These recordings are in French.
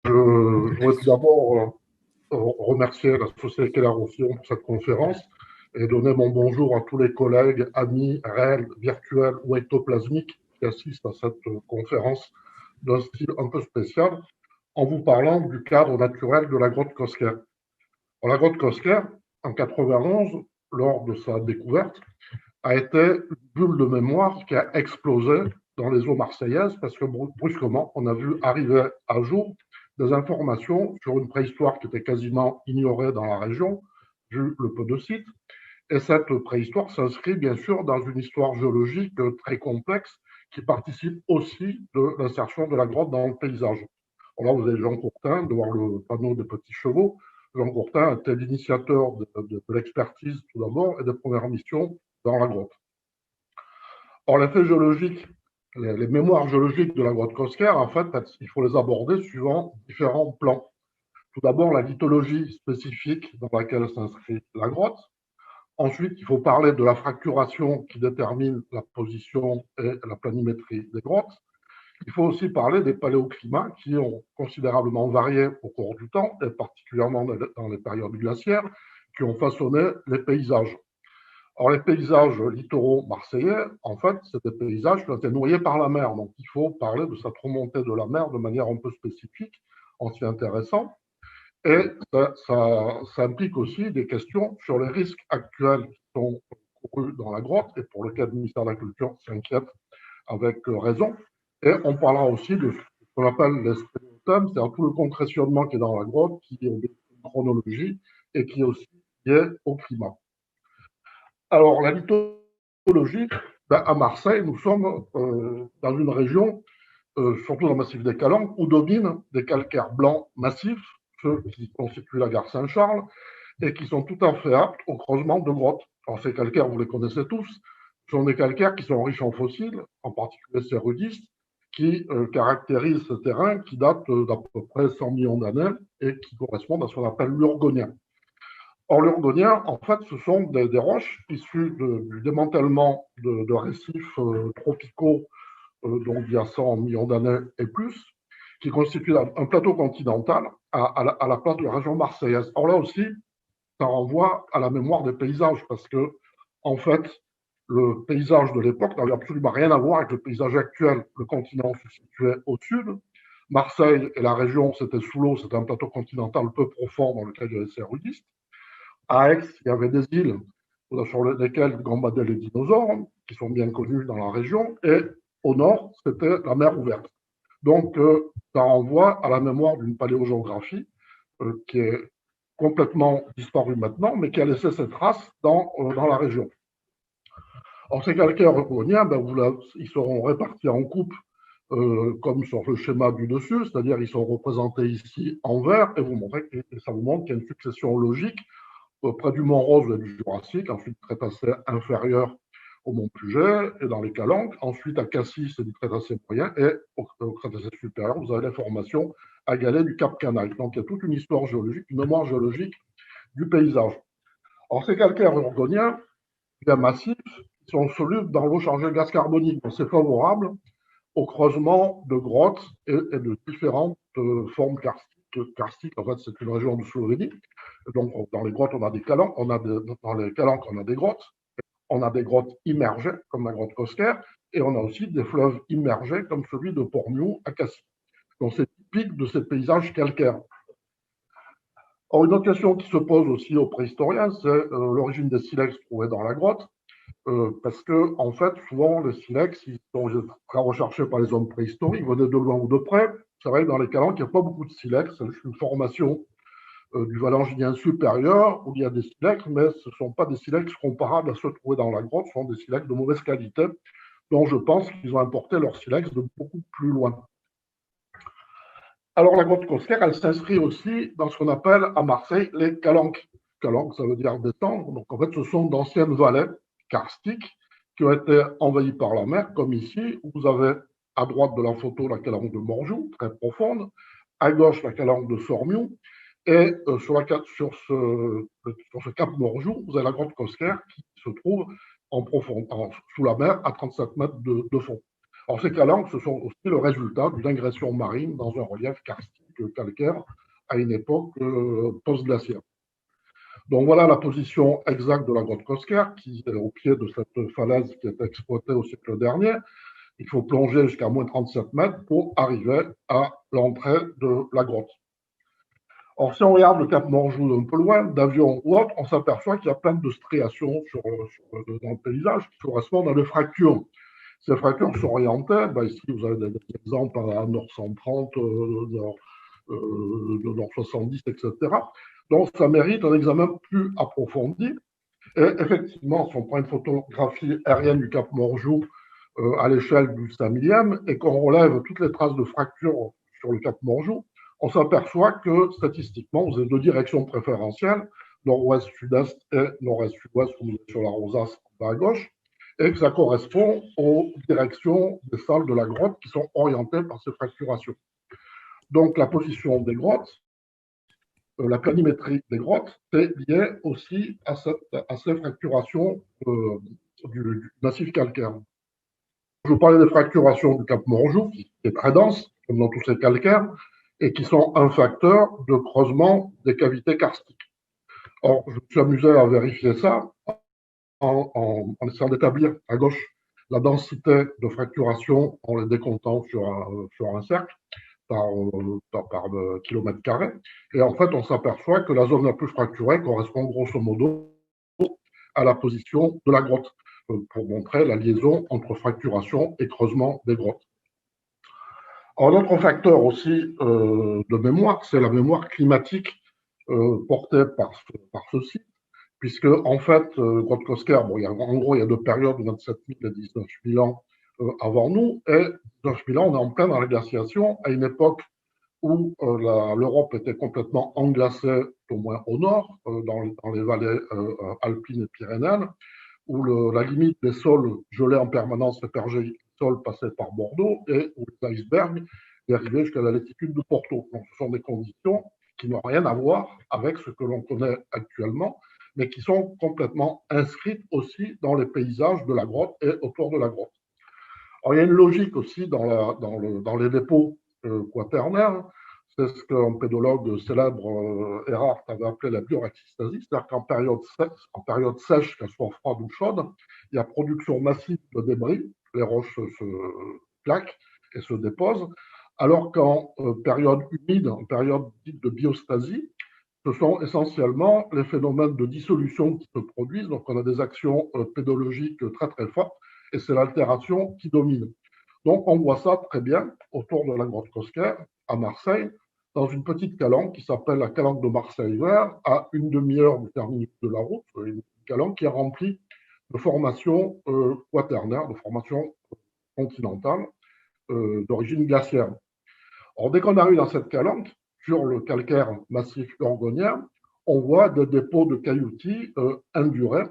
Je voudrais tout d'abord remercier la Société La Roussillon pour cette conférence et donner mon bonjour à tous les collègues, amis, réels, virtuels ou ectoplasmiques qui assistent à cette conférence d'un style un peu spécial en vous parlant du cadre naturel de la grotte Cosquer. La grotte Cosquer, en 91, lors de sa découverte, a été une bulle de mémoire qui a explosé dans les eaux marseillaises parce que brusquement, on a vu arriver à jour des informations sur une préhistoire qui était quasiment ignorée dans la région, vu le peu de sites. Et cette préhistoire s'inscrit bien sûr dans une histoire géologique très complexe qui participe aussi de l'insertion de la grotte dans le paysage. Alors là, vous avez Jean Courtin, devant le panneau des petits chevaux. Jean Courtin était l'initiateur de l'expertise tout d'abord et des premières missions dans la grotte. Or, les faits géologiques, les mémoires géologiques de la grotte Cosquer, en fait, il faut les aborder suivant différents plans. Tout d'abord, la lithologie spécifique dans laquelle s'inscrit la grotte. Ensuite, il faut parler de la fracturation qui détermine la position et la planimétrie des grottes. Il faut aussi parler des paléoclimats qui ont considérablement varié au cours du temps, et particulièrement dans les périodes glaciaires, qui ont façonné les paysages. Or, les paysages littoraux marseillais, en fait, c'est des paysages qui ont été noyés par la mer. Donc, il faut parler de cette remontée de la mer de manière un peu spécifique, en s'y intéressant. Et ça implique aussi des questions sur les risques actuels qui sont courus dans la grotte et pour lesquels le ministère de la Culture s'inquiète avec raison. Et on parlera aussi de ce qu'on appelle les spéléothèmes, c'est-à-dire tout le concrétionnement qui est dans la grotte, qui est une chronologie et qui est aussi lié au climat. Alors, la lithologie, à Marseille, nous sommes dans une région, surtout dans le massif des Calanques, où dominent des calcaires blancs massifs, ceux qui constituent la gare Saint-Charles, et qui sont tout à fait aptes au creusement de grottes. Alors, ces calcaires, vous les connaissez tous, ce sont des calcaires qui sont riches en fossiles, en particulier ces rudistes, qui caractérisent ce terrain qui date d'à peu près 100 millions d'années et qui correspondent à ce qu'on appelle l'urgonien. Or, l'urgonien, en fait, ce sont des roches issues du démantèlement de récifs tropicaux, donc il y a 100 millions d'années et plus, qui constituent un plateau continental à la place de la région marseillaise. Or là aussi, ça renvoie à la mémoire des paysages, parce que, en fait, le paysage de l'époque n'avait absolument rien à voir avec le paysage actuel. Le continent se situait au sud. Marseille et la région, c'était sous l'eau, c'était un plateau continental peu profond dans lequel il y avait ces rudistes. À Aix, il y avait des îles sur lesquelles gambadaient les dinosaures, qui sont bien connus dans la région, et au nord, c'était la mer ouverte. Donc, ça renvoie à la mémoire d'une paléogéographie qui est complètement disparue maintenant, mais qui a laissé ses traces dans la région. Alors, ces calcaires urgoniens, ils seront répartis en coupes comme sur le schéma du dessus, c'est-à-dire ils sont représentés ici en vert, et ça vous montre qu'il y a une succession logique près du Mont Rose et du Jurassique, ensuite Crétacé inférieur au Mont Puget et dans les Calanques, ensuite à Cassis, c'est du Crétacé moyen, et au Crétacé supérieur, vous avez la formation à Galets du Cap Canaille. Donc il y a toute une histoire géologique, une mémoire géologique du paysage. Alors ces calcaires urgoniens, bien massifs, sont solubles dans l'eau chargée de gaz carbonique, donc c'est favorable au creusement de grottes et de différentes formes karstiques. En fait, c'est une région de Slovénie. Donc, dans les grottes, on a des calanques, dans les calanques, on a des grottes. On a des grottes immergées, comme la grotte Cosquer, et on a aussi des fleuves immergés, comme celui de Port-Miou à Cassis. Donc, c'est typique de ces paysages calcaires. Or, une autre question qui se pose aussi aux préhistoriens, c'est l'origine des silex trouvés dans la grotte. Parce que, en fait, souvent, les silex, ils sont très recherchés par les hommes préhistoriques, venaient de loin ou de près. C'est vrai que dans les calanques, il n'y a pas beaucoup de silex, c'est une formation du Valangien supérieur où il y a des silex, mais ce ne sont pas des silex comparables à ceux trouvés dans la grotte, ce sont des silex de mauvaise qualité, dont je pense qu'ils ont importé leurs silex de beaucoup plus loin. Alors, la grotte Cosquer, elle s'inscrit aussi dans ce qu'on appelle à Marseille les calanques. Calanques, ça veut dire descendre. Donc, en fait, ce sont d'anciennes vallées karstiques qui ont été envahies par la mer, comme ici, où vous avez à droite de la photo la calanque de Morjou, très profonde, à gauche la calanque de Sormiou, et sur ce cap Morjou, vous avez la grotte Cosquer qui se trouve sous la mer à 37 mètres de fond. Alors, ces calanques, ce sont aussi le résultat d'une ingression marine dans un relief karstique calcaires à une époque post-glaciaire. Donc voilà la position exacte de la grotte Cosquer, qui est au pied de cette falaise qui est exploitée au siècle dernier. Il faut plonger jusqu'à moins 37 mètres pour arriver à l'entrée de la grotte. Or, si on regarde le Cap Morjou un peu loin, d'avion ou autre, on s'aperçoit qu'il y a plein de striations dans le paysage qui correspondent à des fractures. Ces fractures sont orientées, ici vous avez des exemples à nord 130, nord 70, etc. Donc ça mérite un examen plus approfondi. Et effectivement, si on prend une photographie aérienne du Cap Morjou à l'échelle du 5 millième et qu'on relève toutes les traces de fractures sur le Cap Morjou, on s'aperçoit que statistiquement, vous avez deux directions préférentielles, nord-ouest-sud-est et nord-est-sud-ouest, comme vous êtes sur la rosace à gauche, et que ça correspond aux directions des salles de la grotte qui sont orientées par ces fracturations. Donc la position des grottes, la planimétrie des grottes, c'est lié aussi à ces fracturations du massif calcaire. Je vous parlais des fracturations du Cap Morjou, qui est très dense, comme dans tous ces calcaires, et qui sont un facteur de creusement des cavités karstiques. Or, je me suis amusé à vérifier ça en essayant d'établir à gauche la densité de fracturation en les décomptant sur un cercle par kilomètre carré. Et en fait, on s'aperçoit que la zone la plus fracturée correspond grosso modo à la position de la grotte, pour montrer la liaison entre fracturation et creusement des grottes. Un autre facteur aussi de mémoire, c'est la mémoire climatique portée par ce site, puisque en fait, grotte Cosquer, en gros, il y a deux périodes, 27 000 et 19 000 ans avant nous, et 19 000 ans, on est en pleine la glaciation, à une époque où l'Europe était complètement englacée, au moins au nord, dans les vallées alpines et pyrénéennes, où la limite des sols gelés en permanence, les sols passaient par Bordeaux, et où les icebergs dérivaient jusqu'à la latitude de Porto. Donc, ce sont des conditions qui n'ont rien à voir avec ce que l'on connaît actuellement, mais qui sont complètement inscrites aussi dans les paysages de la grotte et autour de la grotte. Alors, il y a une logique aussi dans les dépôts quaternaires. C'est ce qu'un pédologue célèbre, Erhard, avait appelé la bioraxistasie, c'est-à-dire qu'en période sèche, qu'elle soit froide ou chaude, il y a production massive de débris, les roches se plaquent et se déposent, alors qu'en période humide, en période dite de biostasie, ce sont essentiellement les phénomènes de dissolution qui se produisent, donc on a des actions pédologiques très très fortes, et c'est l'altération qui domine. Donc on voit ça très bien autour de la grotte Cosquer, à Marseille, dans une petite calanque qui s'appelle la calanque de Marseille-Vert, à une demi-heure du terminus de la route, une calanque qui est remplie de formations quaternaires, de formations continentales d'origine glaciaire. Alors, dès qu'on arrive dans cette calanque, sur le calcaire massif gorgonien, on voit des dépôts de cailloutis indurés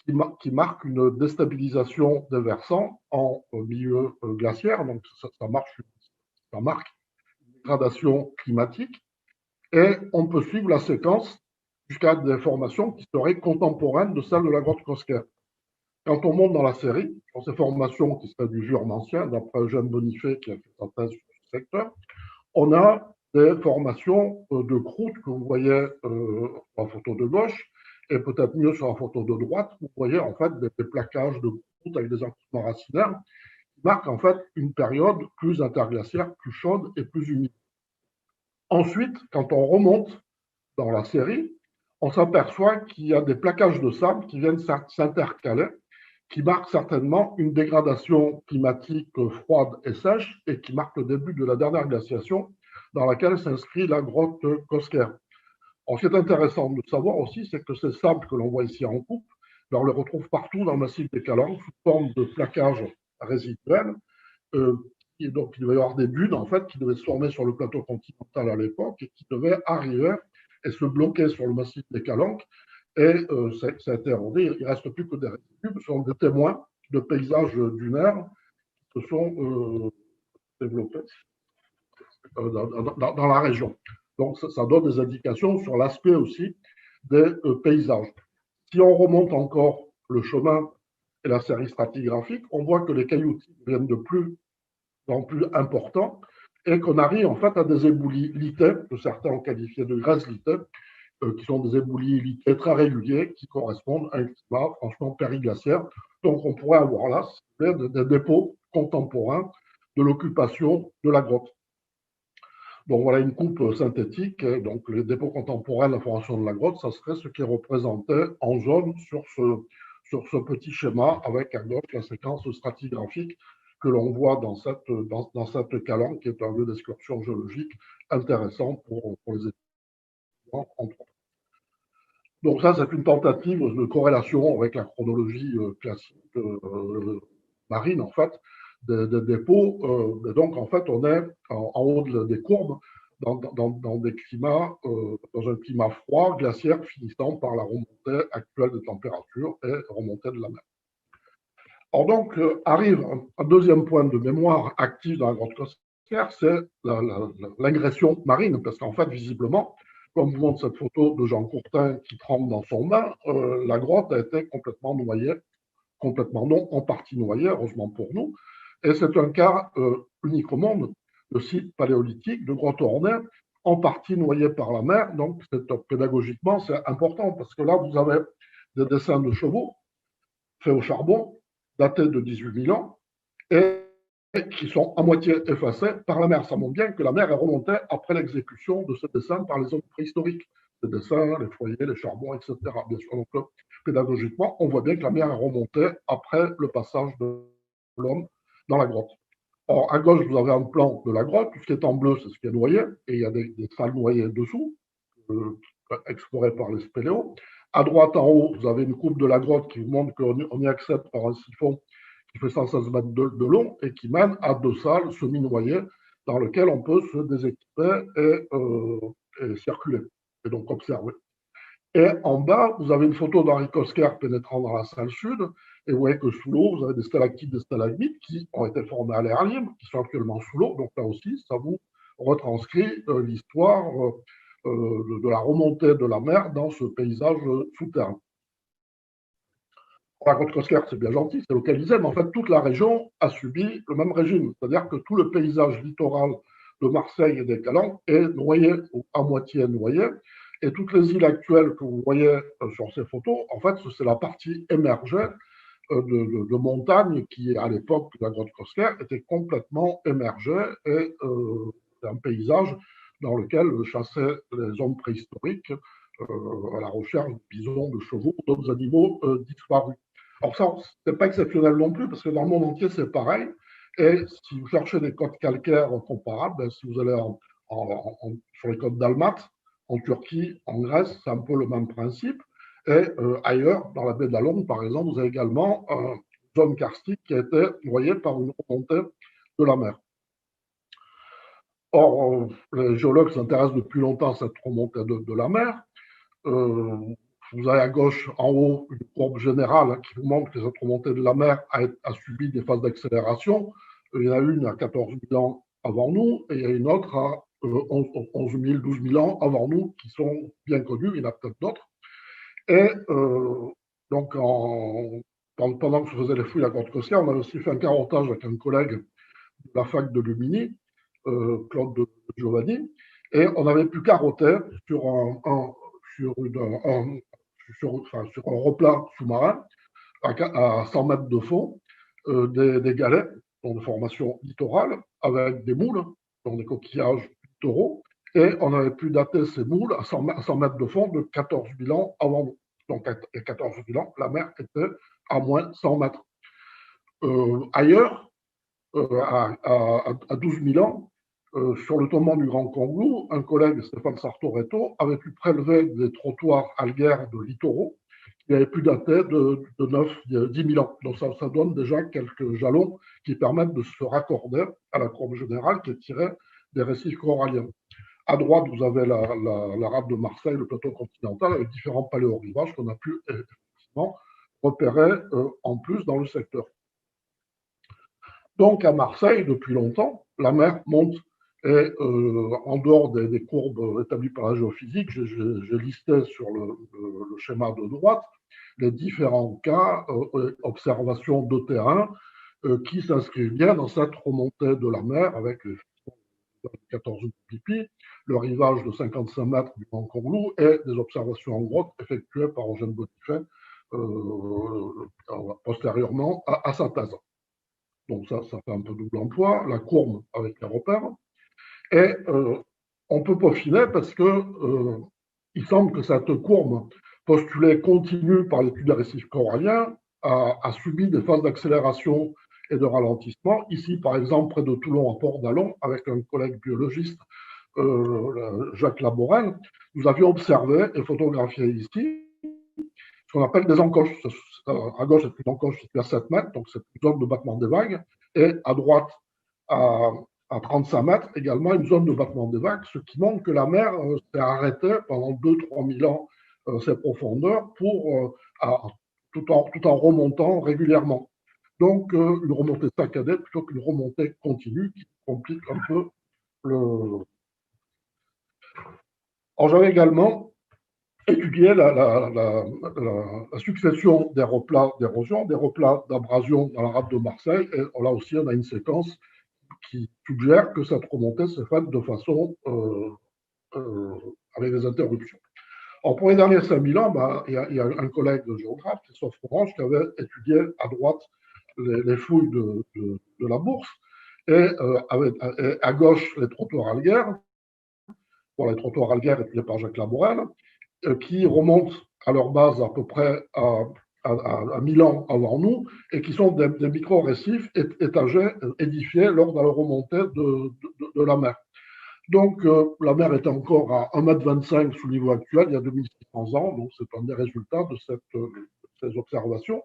qui marquent une déstabilisation des versants en milieu glaciaire. Donc, ça marque une dégradation climatique. Et on peut suivre la séquence jusqu'à des formations qui seraient contemporaines de celles de la grotte Cosquer. Quand on monte dans la série, sur ces formations qui seraient du Jurassien, d'après Eugène Bonifay qui a fait sa thèse sur ce secteur, on a des formations de croûte que vous voyez sur la photo de gauche, et peut-être mieux sur la photo de droite, vous voyez en fait des plaquages de croûte avec des encroûtements racinaires qui marquent en fait une période plus interglaciaire, plus chaude et plus humide. Ensuite, quand on remonte dans la série, on s'aperçoit qu'il y a des plaquages de sable qui viennent s'intercaler, qui marquent certainement une dégradation climatique froide et sèche et qui marque le début de la dernière glaciation dans laquelle s'inscrit la grotte Cosquer. Ce qui est intéressant de savoir aussi, c'est que ces sables que l'on voit ici en coupe, on les retrouve partout dans le massif des Calanques sous forme de plaquages résiduels. Et donc, il devait y avoir des dunes en fait, qui devaient se former sur le plateau continental à l'époque et qui devaient arriver et se bloquer sur le massif des Calanques. Et ça a été érodé. Il ne reste plus que des résidus. Ce sont des témoins de paysages dunaires qui se sont développés dans la région. Donc, ça donne des indications sur l'aspect aussi des paysages. Si on remonte encore le chemin et la série stratigraphique, on voit que les cailloutis deviennent de plus en plus importants et qu'on arrive en fait à des éboulis littés, que certains ont qualifié de grèzes littés, qui sont des éboulis littés très réguliers qui correspondent à un climat franchement périglaciaire. Donc on pourrait avoir là des dépôts contemporains de l'occupation de la grotte. Donc voilà une coupe synthétique. Donc les dépôts contemporains de la formation de la grotte, ça serait ce qui est représenté en jaune sur ce petit schéma avec à gauche la séquence stratigraphique que l'on voit dans cette calanque, qui est un lieu d'excursion géologique intéressant pour les étudiants, entre autres. Donc ça, c'est une tentative de corrélation avec la chronologie classique marine, en fait, des dépôts. Donc, en fait, on est en haut des courbes dans des climats, dans un climat froid, glaciaire, finissant par la remontée actuelle des températures et remontée de la mer. Or, donc, arrive un deuxième point de mémoire actif dans la grotte Cosquer, c'est l'ingression marine, parce qu'en fait, visiblement, comme vous montre cette photo de Jean Courtin qui trempe dans son bain, la grotte a été complètement noyée, complètement non, en partie noyée, heureusement pour nous. Et c'est un cas unique au monde de site paléolithique, de grotte ornée, en partie noyée par la mer. Donc, pédagogiquement, c'est important parce que là, vous avez des dessins de chevaux faits au charbon, datés de 18 000 ans, et qui sont à moitié effacés par la mer. Ça montre bien que la mer est remontée après l'exécution de ces dessins par les hommes préhistoriques. Les dessins, les foyers, les charbons, etc. Bien sûr, donc, pédagogiquement, on voit bien que la mer est remontée après le passage de l'homme dans la grotte. Or, à gauche, vous avez un plan de la grotte. Tout ce qui est en bleu, c'est ce qui est noyé, et il y a des salles noyées dessous, explorées par les spéléos. À droite, en haut, vous avez une coupe de la grotte qui vous montre qu'on y accède par un siphon qui fait 116 mètres de long et qui mène à deux salles semi-noyées dans lesquelles on peut se déséquiper et circuler, et donc observer. Et en bas, vous avez une photo d'Henri Cosquer pénétrant dans la salle sud, et vous voyez que sous l'eau, vous avez des stalactites, des stalagmites qui ont été formés à l'air libre, qui sont actuellement sous l'eau. Donc là aussi, ça vous retranscrit l'histoire de la remontée de la mer dans ce paysage souterrain. La grotte Cosquer, c'est bien gentil, c'est localisé, mais en fait, toute la région a subi le même régime. C'est-à-dire que tout le paysage littoral de Marseille et des Calanques est noyé ou à moitié noyé. Et toutes les îles actuelles que vous voyez sur ces photos, en fait, c'est la partie émergée de montagne qui, à l'époque de la grotte Cosquer, était complètement émergée et un paysage dans lequel chassaient les hommes préhistoriques à la recherche de bisons, de chevaux, d'autres animaux disparus. Alors ça, c'est pas exceptionnel non plus, parce que dans le monde entier, c'est pareil. Et si vous cherchez des côtes calcaires comparables, ben, si vous allez sur les côtes dalmates, en Turquie, en Grèce, c'est un peu le même principe. Et ailleurs, dans la baie d'Along, par exemple, vous avez également une zone karstique qui a été noyée par une remontée de la mer. Or, les géologues s'intéressent depuis longtemps à cette remontée de la mer. Vous avez à gauche, en haut, une courbe générale qui vous montre que cette remontée de la mer a subi des phases d'accélération. Il y en a une à 14 000 ans avant nous et il y a une autre à 11 000, 12 000 ans avant nous qui sont bien connues. Il y en a peut-être d'autres. Et donc, pendant que je faisais les fouilles à la grotte Cosquer, on avait aussi fait un carottage avec un collègue de la fac de Lumini, Claude de Giovanni, et on avait pu carotter sur un replat sous-marin à 100 mètres de fond, des galets de formation littorale avec des moules, donc des coquillages littoraux, et on avait pu dater ces moules à 100 mètres de fond de 14 000 ans avant nous. Donc à 14 000 ans, la mer était à moins 100 mètres. Ailleurs, à 12 000 ans, sur le tombement du Grand Conglou, un collègue, Stéphane Sartoretto, avait pu prélever des trottoirs algaires de littoraux qui avaient pu dater de 10 000 ans. Donc ça donne déjà quelques jalons qui permettent de se raccorder à la courbe générale qui est tirée des récifs coralliens. À droite, vous avez la rade de Marseille, le plateau continental, avec différents paléorivages qu'on a pu effectivement repérer en plus dans le secteur. Donc à Marseille, depuis longtemps, la mer monte. Et en dehors des courbes établies par la géophysique, j'ai listé sur le schéma de droite les différents cas, observations de terrain, qui s'inscrivent bien dans cette remontée de la mer avec 14 pipi, le rivage de 55 mètres du Mont Corlou et des observations en grotte effectuées par Eugène Bonifay postérieurement à sa thèse. Donc ça fait un peu double emploi, la courbe avec les repères. Et on peut peaufiner parce que il semble que cette courbe postulée continue par l'étude des récifs coralliens a subi des phases d'accélération et de ralentissement. Ici, par exemple, près de Toulon, à Port d'Alon, avec un collègue biologiste, Jacques Laborel, nous avions observé et photographié ici ce qu'on appelle des encoches. À gauche, c'est une encoche située à 7 mètres, donc c'est une zone de battement des vagues, et à droite, à 35 mètres, également une zone de battement des vagues, ce qui montre que la mer s'est arrêtée pendant 2-3 000 ans ses profondeurs tout en remontant régulièrement. Donc, une remontée saccadée plutôt qu'une remontée continue qui complique un peu le. Alors, j'avais également étudié la succession des replats d'érosion, des replats d'abrasion dans la rade de Marseille, et là aussi, on a une séquence qui suggère que cette remontée s'est faite de façon avec des interruptions. Alors pour les derniers 5000 ans, il y a un collègue de géographe, Christophe Orange, qui avait étudié à droite les fouilles de la Bourse et à gauche les trottoirs algaires, les trottoirs algaires étudiés par Jacques Laborel, qui remontent à leur base à peu près à 1000 ans avant nous, et qui sont des micro-récifs étagés, édifiés lors de la remontée de la mer. Donc, la mer était encore à 1,25 m sous le niveau actuel, il y a 2600 ans, donc c'est un des résultats de ces observations,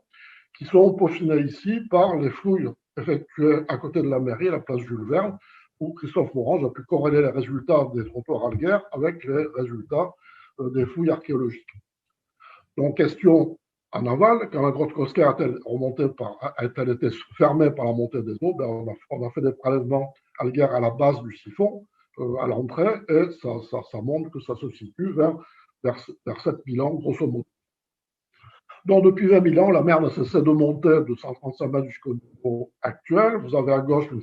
qui sont peaufinées ici par les fouilles effectuées à côté de la mairie, à la place Jules Verne, où Christophe Morange a pu corréler les résultats des trottoirs algaires avec les résultats des fouilles archéologiques. Donc, question en aval, quand la grotte Cosquer a-t-elle été fermée par la montée des eaux, on a fait des prélèvements algaires à la base du siphon, à l'entrée, et ça montre que ça se situe vers 7000 ans, grosso modo. Donc, depuis 20 000 ans, la mer ne cessait de monter de 135 mètres jusqu'au niveau actuel. Vous avez à gauche une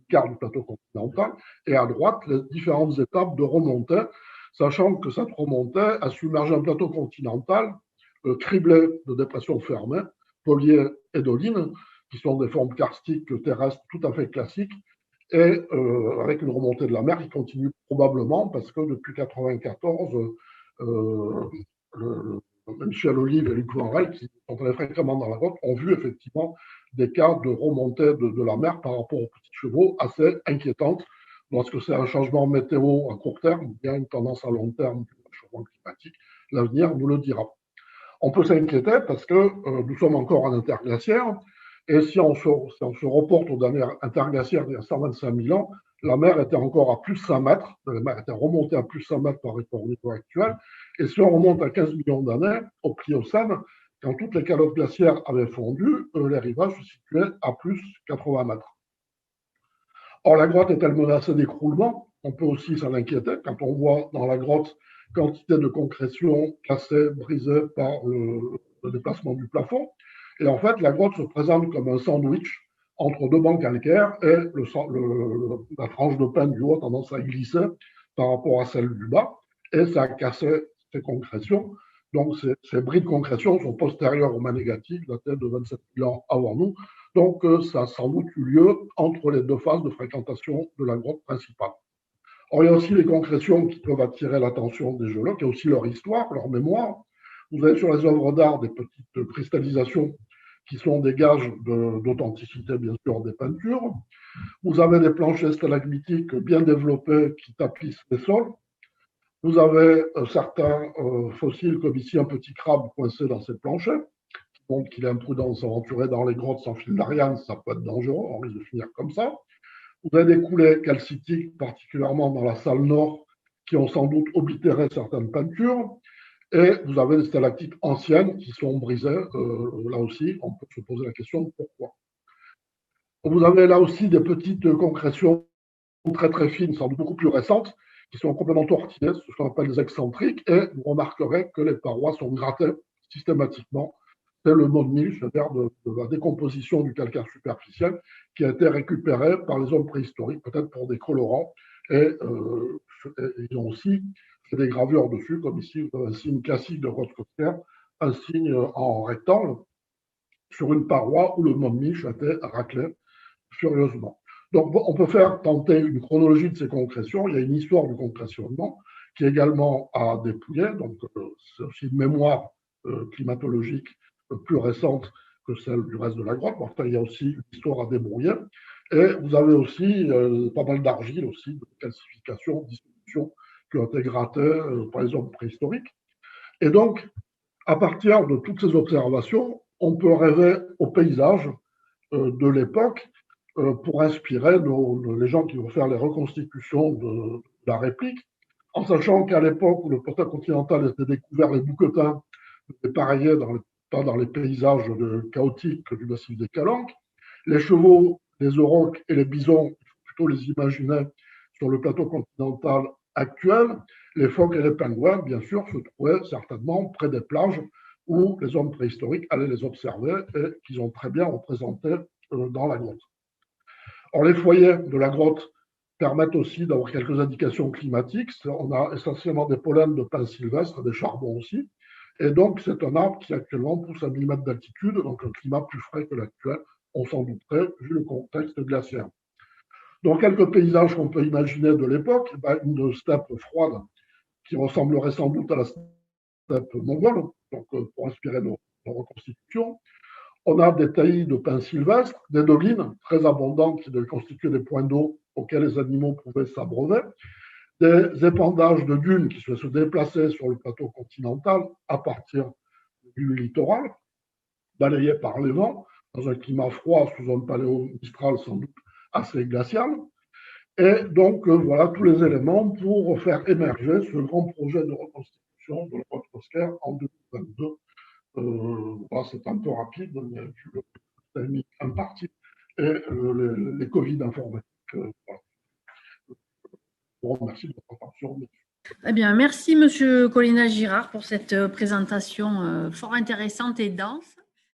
carte du plateau continental, et à droite, les différentes étapes de remontée, sachant que cette remontée a submergé un plateau continental criblé de dépressions fermées, poliers et dolines, qui sont des formes karstiques terrestres tout à fait classiques, et avec une remontée de la mer qui continue probablement parce que depuis 1994, Michel Olive et Luc Vanrel, qui sont allés fréquemment dans la grotte, ont vu effectivement des cas de remontée de la mer par rapport aux petits chevaux assez inquiétantes. Lorsque c'est un changement météo à court terme, il y a une tendance à long terme du changement climatique, l'avenir nous le dira. On peut s'inquiéter parce que nous sommes encore en interglaciaire, et si on se reporte au dernier interglaciaire d'il y a 125 000 ans, la mer était encore à plus 100 mètres, la mer était remontée à plus 100 mètres par rapport au niveau actuel, et si on remonte à 15 millions d'années, au Pliocène, quand toutes les calottes glaciaires avaient fondu, les rivages se situaient à plus 80 mètres. Or, la grotte est-elle menacée d'écroulement? On peut aussi s'en inquiéter quand on voit dans la grotte quantité de concrétions cassées, brisées par le déplacement du plafond. Et en fait, la grotte se présente comme un sandwich entre deux bancs calcaires, et la tranche de pain du haut a tendance à glisser par rapport à celle du bas, et ça a cassé ces concrétions. Donc, ces bris de concrétion sont postérieurs au Manégatique, datés de 27 000 ans avant nous. Donc, ça a sans doute eu lieu entre les deux phases de fréquentation de la grotte principale. Or, il y a aussi les concrétions qui peuvent attirer l'attention des géologues, il y a aussi leur histoire, leur mémoire. Vous avez sur les œuvres d'art des petites cristallisations qui sont des gages d'authenticité, bien sûr, des peintures. Vous avez des planchers stalagmitiques bien développés qui tapissent les sols. Vous avez certains fossiles, comme ici un petit crabe coincé dans ces planchers, qui montre qu'il est imprudent de s'aventurer dans les grottes sans fil d'Ariane, ça peut être dangereux, on risque de finir comme ça. Vous avez des coulées calcitiques, particulièrement dans la salle nord, qui ont sans doute oblitéré certaines peintures. Et vous avez des stalactites anciennes qui sont brisées. Là aussi, on peut se poser la question de pourquoi. Vous avez là aussi des petites concrétions très très fines, sans doute beaucoup plus récentes, qui sont complètement tortillées, ce qu'on appelle des excentriques, et vous remarquerez que les parois sont grattées systématiquement. c'est le mode Milch, c'est-à-dire de la décomposition du calcaire superficiel qui a été récupéré par les hommes préhistoriques, peut-être pour des colorants. Et ils ont aussi fait des gravures dessus, comme ici, un signe classique de Rothkoster, un signe en rectangle sur une paroi où le mode Milch a été raclé furieusement. Donc, on peut tenter une chronologie de ces concrétions. Il y a une histoire du concrétionnement qui est également à dépouiller. Donc, c'est aussi une mémoire climatologique plus récente que celle du reste de la grotte. Enfin, il y a aussi une histoire à débrouiller. Et vous avez aussi pas mal d'argile aussi, de calcification, de dissolution qui ont été grattées par les hommes préhistoriques. Et donc, à partir de toutes ces observations, on peut rêver au paysage de l'époque pour inspirer les gens qui vont faire les reconstitutions de la réplique, en sachant qu'à l'époque où le potin continental était découvert, les bouquetins étaient pareillés pas dans les paysages chaotiques du massif des Calanques. Les chevaux, les aurochs et les bisons, il faut plutôt les imaginer sur le plateau continental actuel. Les phoques et les pingouins, bien sûr, se trouvaient certainement près des plages où les hommes préhistoriques allaient les observer et qu'ils ont très bien représentés dans la grotte. Or, les foyers de la grotte permettent aussi d'avoir quelques indications climatiques. On a essentiellement des pollens de pins sylvestres, des charbons aussi. Et donc, c'est un arbre qui actuellement pousse à 1000 mètres d'altitude, donc un climat plus frais que l'actuel, on s'en douterait, vu le contexte glaciaire. Dans quelques paysages qu'on peut imaginer de l'époque, une steppe froide qui ressemblerait sans doute à la steppe mongole, donc pour inspirer nos reconstitutions. On a des taillis de pins sylvestres, des dolines très abondantes qui constituaient des points d'eau auxquels les animaux pouvaient s'abreuver, des épandages de dunes qui se déplaçaient sur le plateau continental à partir du littoral, balayés par les vents, dans un climat froid sous un paléo-mistral sans doute assez glacial. Et donc, voilà tous les éléments pour faire émerger ce grand projet de reconstitution de la grotte Cosquer en 2022. C'est un peu rapide, mais je l'ai mis en partie. Et les Covid informatiques. Voilà. Je vous remercie de votre attention. Eh bien, merci, Monsieur Colina Girard, pour cette présentation fort intéressante et dense.